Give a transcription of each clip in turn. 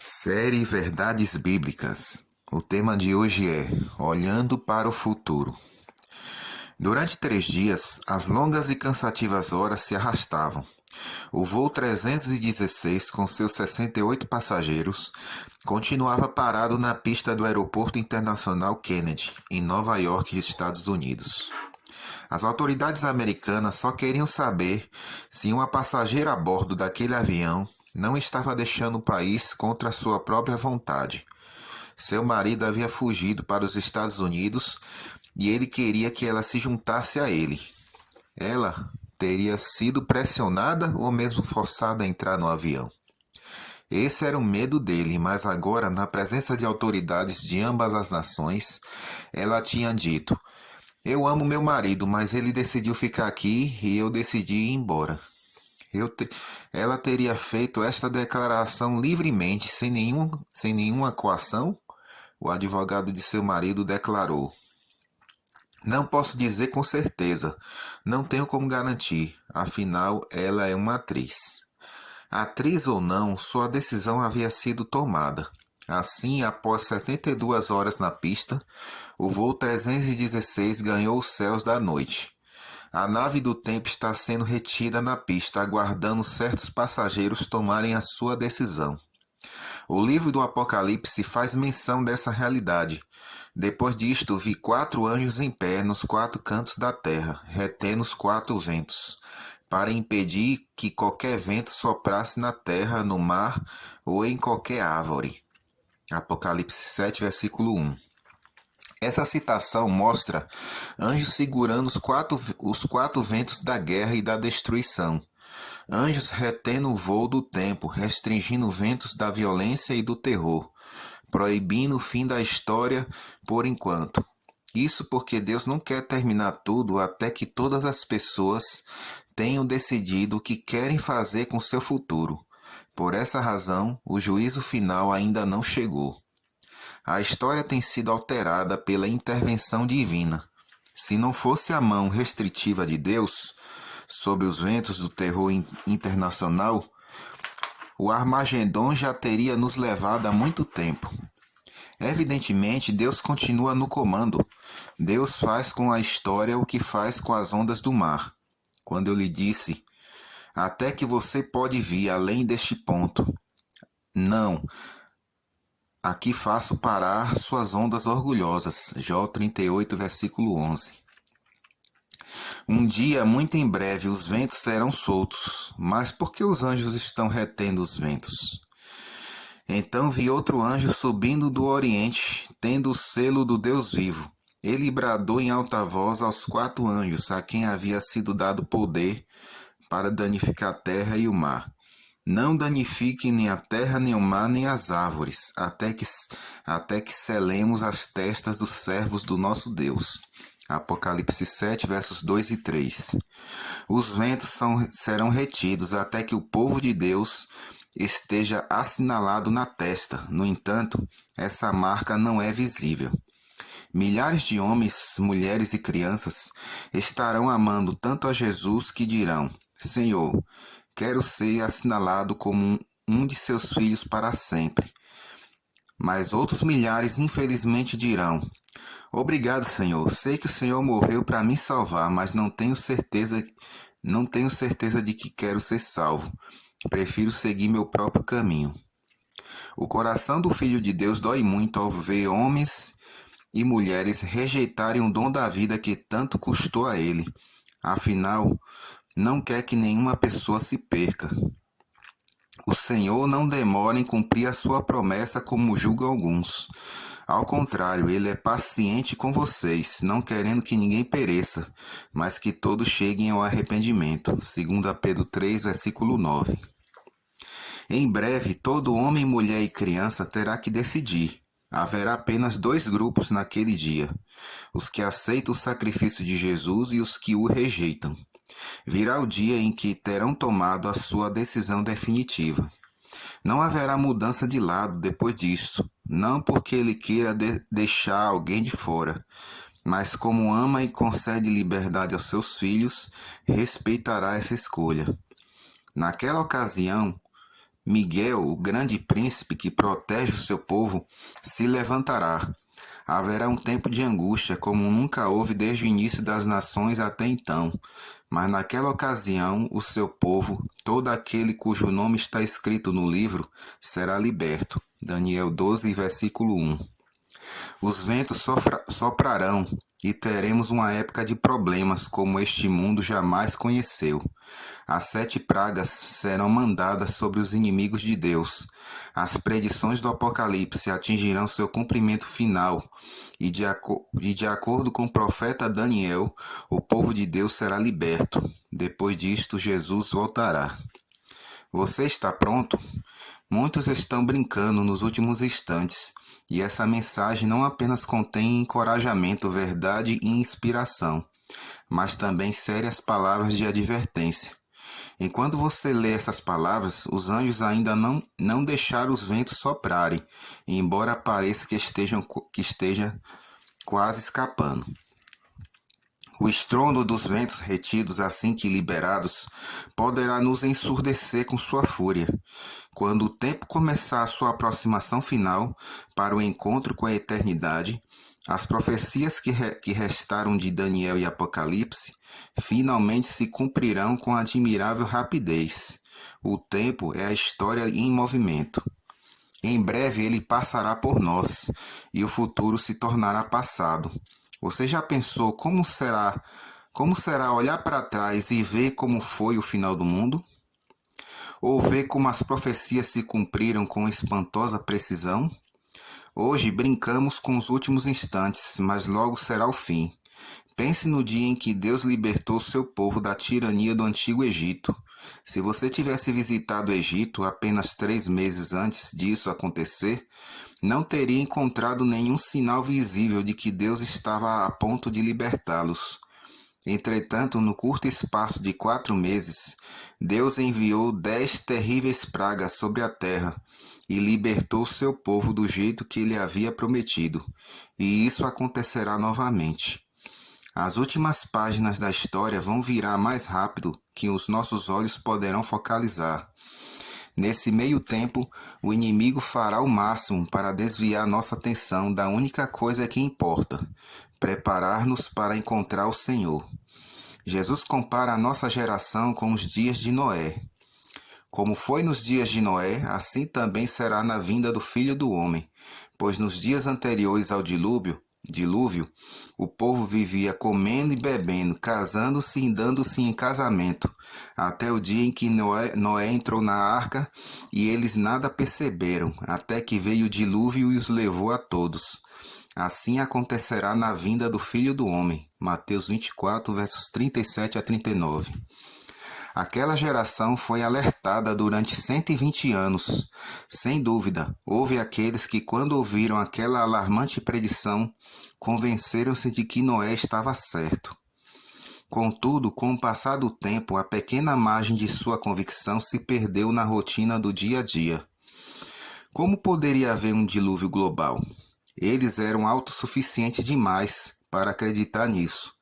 Série Verdades Bíblicas. O tema de hoje é Olhando para o Futuro. Durante 3 dias, as longas e cansativas horas se arrastavam. O voo 316, com seus 68 passageiros, continuava parado na pista do Aeroporto Internacional Kennedy, em Nova York, Estados Unidos. As autoridades americanas só queriam saber se uma passageira a bordo daquele avião não estava deixando o país contra sua própria vontade. Seu marido havia fugido para os Estados Unidos e ele queria que ela se juntasse a ele. Ela teria sido pressionada ou mesmo forçada a entrar no avião. Esse era o medo dele, mas agora, na presença de autoridades de ambas as nações, ela tinha dito: "Eu amo meu marido, mas ele decidiu ficar aqui e eu decidi ir embora." Ela teria feito esta declaração livremente, sem nenhuma coação? O advogado de seu marido declarou: "Não posso dizer com certeza. Não tenho como garantir. Afinal, ela é uma atriz." Atriz ou não, sua decisão havia sido tomada. Assim, após 72 horas na pista, o voo 316 ganhou os céus da noite. A nave do tempo está sendo retida na pista, aguardando certos passageiros tomarem a sua decisão. O livro do Apocalipse faz menção dessa realidade. Depois disto, vi 4 anjos em pé nos 4 cantos da terra, retendo os 4 ventos, para impedir que qualquer vento soprasse na terra, no mar ou em qualquer árvore. Apocalipse 7, versículo 1. Essa citação mostra anjos segurando os quatro ventos da guerra e da destruição. Anjos retendo o voo do tempo, restringindo ventos da violência e do terror, proibindo o fim da história por enquanto. Isso porque Deus não quer terminar tudo até que todas as pessoas tenham decidido o que querem fazer com seu futuro. Por essa razão, o juízo final ainda não chegou. A história tem sido alterada pela intervenção divina. Se não fosse a mão restritiva de Deus sobre os ventos do terror internacional, o Armagedon já teria nos levado há muito tempo. Evidentemente, Deus continua no comando. Deus faz com a história o que faz com as ondas do mar. Quando eu lhe disse: "Até que você pode vir além deste ponto." Não. Aqui faço parar suas ondas orgulhosas. Jó 38, versículo 11. Um dia, muito em breve, os ventos serão soltos. Mas por que os anjos estão retendo os ventos? Então vi outro anjo subindo do oriente, tendo o selo do Deus vivo. Ele bradou em alta voz aos 4 anjos, a quem havia sido dado poder para danificar a terra e o mar. "Não danifiquem nem a terra, nem o mar, nem as árvores, até que selemos as testas dos servos do nosso Deus." Apocalipse 7, versos 2 e 3. Os ventos serão retidos até que o povo de Deus esteja assinalado na testa. No entanto, essa marca não é visível. Milhares de homens, mulheres e crianças estarão amando tanto a Jesus que dirão: "Senhor, quero ser assinalado como um de seus filhos para sempre." Mas outros milhares infelizmente dirão: "Obrigado, Senhor. Sei que o Senhor morreu para me salvar, mas não tenho certeza de que quero ser salvo. Prefiro seguir meu próprio caminho." O coração do Filho de Deus dói muito ao ver homens e mulheres rejeitarem o dom da vida que tanto custou a ele. Afinal, não quer que nenhuma pessoa se perca. O Senhor não demora em cumprir a sua promessa como julgam alguns. Ao contrário, ele é paciente com vocês, não querendo que ninguém pereça, mas que todos cheguem ao arrependimento. 2 Pedro 3, versículo 9. Em breve, todo homem, mulher e criança terá que decidir. Haverá apenas 2 grupos naquele dia: os que aceitam o sacrifício de Jesus e os que o rejeitam. Virá o dia em que terão tomado a sua decisão definitiva. Não haverá mudança de lado depois disso, não porque ele queira deixar alguém de fora, mas como ama e concede liberdade aos seus filhos, respeitará essa escolha. Naquela ocasião, Miguel, o grande príncipe que protege o seu povo, se levantará. Haverá um tempo de angústia como nunca houve desde o início das nações até então. Mas naquela ocasião, o seu povo, todo aquele cujo nome está escrito no livro, será liberto. Daniel 12, versículo 1. Os ventos soprarão e teremos uma época de problemas como este mundo jamais conheceu. As 7 pragas serão mandadas sobre os inimigos de Deus. As predições do Apocalipse atingirão seu cumprimento final e de acordo com o profeta Daniel, o povo de Deus será liberto. Depois disto, Jesus voltará. Você está pronto? Muitos estão brincando nos últimos instantes, e essa mensagem não apenas contém encorajamento, verdade e inspiração, mas também sérias palavras de advertência. Enquanto você lê essas palavras, os anjos ainda não deixaram os ventos soprarem, embora pareça que esteja quase escapando. O estrondo dos ventos retidos assim que liberados poderá nos ensurdecer com sua fúria. Quando o tempo começar a sua aproximação final para o encontro com a eternidade, as profecias que restaram de Daniel e Apocalipse finalmente se cumprirão com admirável rapidez. O tempo é a história em movimento. Em breve ele passará por nós e o futuro se tornará passado. Você já pensou como será olhar para trás e ver como foi o final do mundo? Ou ver como as profecias se cumpriram com espantosa precisão? Hoje brincamos com os últimos instantes, mas logo será o fim. Pense no dia em que Deus libertou seu povo da tirania do antigo Egito. Se você tivesse visitado o Egito apenas 3 meses antes disso acontecer, não teria encontrado nenhum sinal visível de que Deus estava a ponto de libertá-los. Entretanto, no curto espaço de 4 meses, Deus enviou 10 terríveis pragas sobre a terra e libertou seu povo do jeito que ele havia prometido. E isso acontecerá novamente. As últimas páginas da história vão virar mais rápido que os nossos olhos poderão focalizar. Nesse meio tempo, o inimigo fará o máximo para desviar nossa atenção da única coisa que importa: preparar-nos para encontrar o Senhor. Jesus compara a nossa geração com os dias de Noé. Como foi nos dias de Noé, assim também será na vinda do Filho do Homem, pois nos dias anteriores ao dilúvio, o povo vivia comendo e bebendo, casando-se e dando-se em casamento, até o dia em que Noé entrou na arca e eles nada perceberam, até que veio o dilúvio e os levou a todos. Assim acontecerá na vinda do Filho do Homem. Mateus 24, versos 37 a 39. Aquela geração foi alertada durante 120 anos. Sem dúvida, houve aqueles que, quando ouviram aquela alarmante predição, convenceram-se de que Noé estava certo. Contudo, com o passar do tempo, a pequena margem de sua convicção se perdeu na rotina do dia a dia. Como poderia haver um dilúvio global? Eles eram autossuficientes demais para acreditar nisso.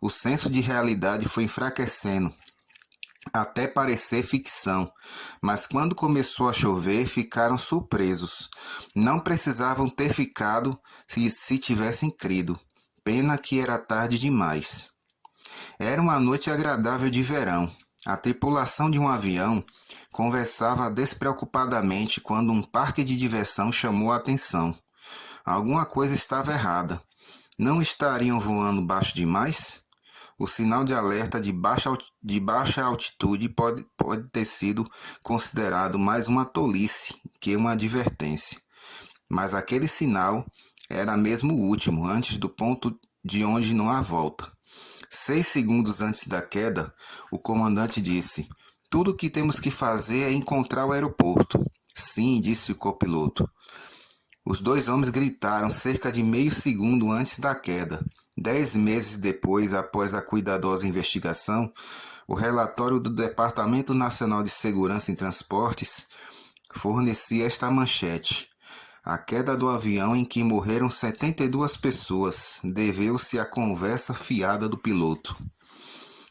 O senso de realidade foi enfraquecendo, até parecer ficção, mas quando começou a chover, ficaram surpresos. Não precisavam ter ficado se tivessem crido. Pena que era tarde demais. Era uma noite agradável de verão. A tripulação de um avião conversava despreocupadamente quando um parque de diversão chamou a atenção. Alguma coisa estava errada. Não estariam voando baixo demais? O sinal de alerta de baixa altitude pode ter sido considerado mais uma tolice que uma advertência. Mas aquele sinal era mesmo o último, antes do ponto de onde não há volta. 6 segundos antes da queda, o comandante disse: "Tudo o que temos que fazer é encontrar o aeroporto." "Sim", disse o copiloto. Os 2 homens gritaram cerca de meio segundo antes da queda. 10 meses depois, após a cuidadosa investigação, o relatório do Departamento Nacional de Segurança em Transportes fornecia esta manchete: a queda do avião em que morreram 72 pessoas deveu-se à conversa fiada do piloto.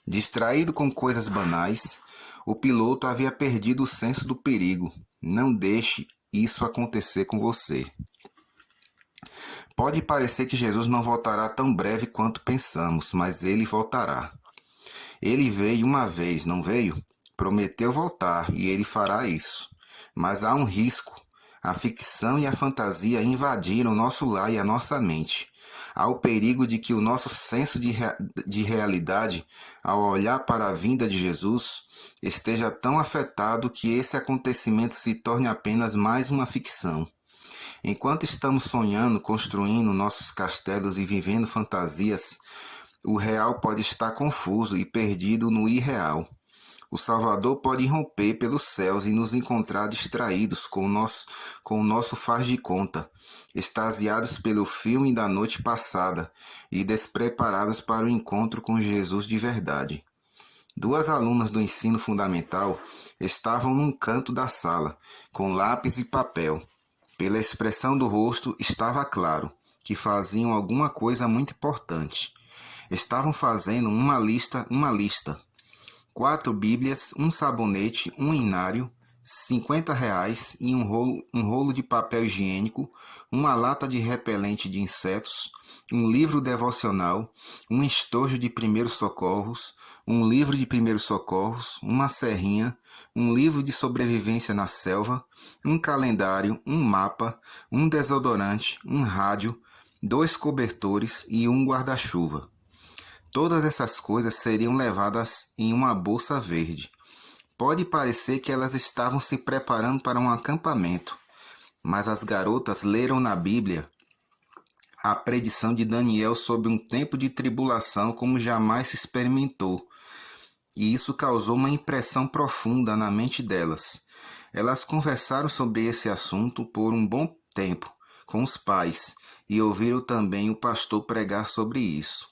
Distraído com coisas banais, O piloto havia perdido o senso do perigo. Não deixe isso acontecer com você. Pode parecer que Jesus não voltará tão breve quanto pensamos, mas ele voltará. Ele veio uma vez, não veio? Prometeu voltar e ele fará isso. Mas há um risco. A ficção e a fantasia invadiram nosso lar e a nossa mente. Há o perigo de que o nosso senso de realidade, ao olhar para a vinda de Jesus, esteja tão afetado que esse acontecimento se torne apenas mais uma ficção. Enquanto estamos sonhando, construindo nossos castelos e vivendo fantasias, o real pode estar confuso e perdido no irreal. O Salvador pode irromper pelos céus e nos encontrar distraídos com o nosso faz de conta, extasiados pelo filme da noite passada e despreparados para o encontro com Jesus de verdade. Duas alunas do ensino fundamental estavam num canto da sala, com lápis e papel. Pela expressão do rosto, estava claro que faziam alguma coisa muito importante. Estavam fazendo uma lista. 4 bíblias, um sabonete, um inário, R$ 50 e um rolo de papel higiênico, uma lata de repelente de insetos, um livro devocional, um estojo de primeiros socorros, um livro de primeiros socorros, uma serrinha, um livro de sobrevivência na selva, um calendário, um mapa, um desodorante, um rádio, 2 cobertores e um guarda-chuva. Todas essas coisas seriam levadas em uma bolsa verde. Pode parecer que elas estavam se preparando para um acampamento, mas as garotas leram na Bíblia a predição de Daniel sobre um tempo de tribulação como jamais se experimentou, e isso causou uma impressão profunda na mente delas. Elas conversaram sobre esse assunto por um bom tempo com os pais e ouviram também o pastor pregar sobre isso.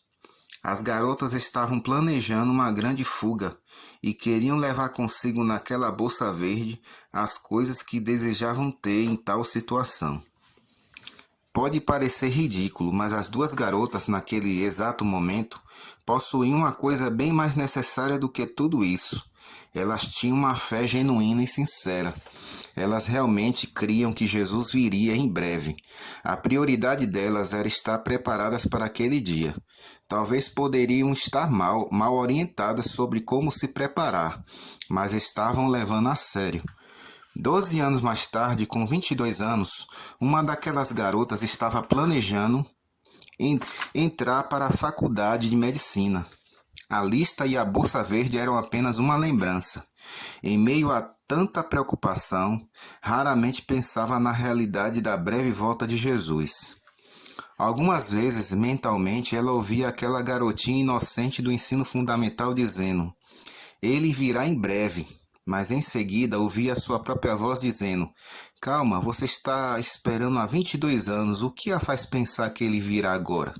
As garotas estavam planejando uma grande fuga e queriam levar consigo naquela bolsa verde as coisas que desejavam ter em tal situação. Pode parecer ridículo, mas as duas garotas, naquele exato momento, possuíam uma coisa bem mais necessária do que tudo isso. Elas tinham uma fé genuína e sincera. Elas realmente criam que Jesus viria em breve. A prioridade delas era estar preparadas para aquele dia. Talvez poderiam estar mal orientadas sobre como se preparar, mas estavam levando a sério. 12 anos mais tarde, com 22 anos, uma daquelas garotas estava planejando entrar para a faculdade de medicina. A lista e a bolsa verde eram apenas uma lembrança. Em meio a tanta preocupação, raramente pensava na realidade da breve volta de Jesus. Algumas vezes, mentalmente, ela ouvia aquela garotinha inocente do ensino fundamental dizendo: "Ele virá em breve." Mas em seguida ouvia sua própria voz dizendo: "Calma, você está esperando há 22 anos, o que a faz pensar que ele virá agora?"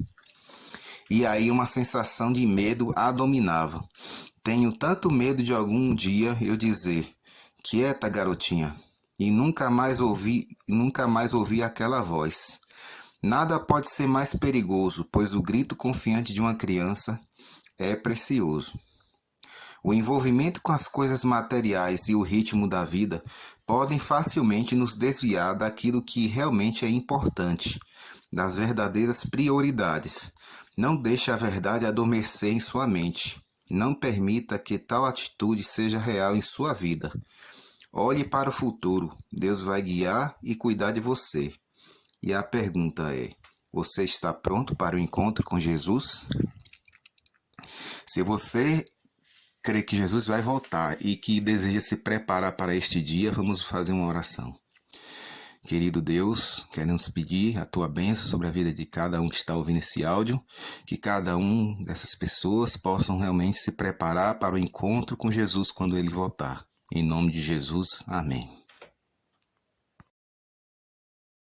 E aí uma sensação de medo a dominava. Tenho tanto medo de algum dia eu dizer: "Quieta, garotinha." E nunca mais ouvi aquela voz. Nada pode ser mais perigoso, pois o grito confiante de uma criança é precioso. O envolvimento com as coisas materiais e o ritmo da vida podem facilmente nos desviar daquilo que realmente é importante, das verdadeiras prioridades. Não deixe a verdade adormecer em sua mente. Não permita que tal atitude seja real em sua vida. Olhe para o futuro. Deus vai guiar e cuidar de você. E a pergunta é: você está pronto para o encontro com Jesus? Se você crê que Jesus vai voltar e que deseja se preparar para este dia, vamos fazer uma oração. Querido Deus, queremos pedir a tua bênção sobre a vida de cada um que está ouvindo esse áudio, que cada um dessas pessoas possam realmente se preparar para o encontro com Jesus quando ele voltar. Em nome de Jesus, amém.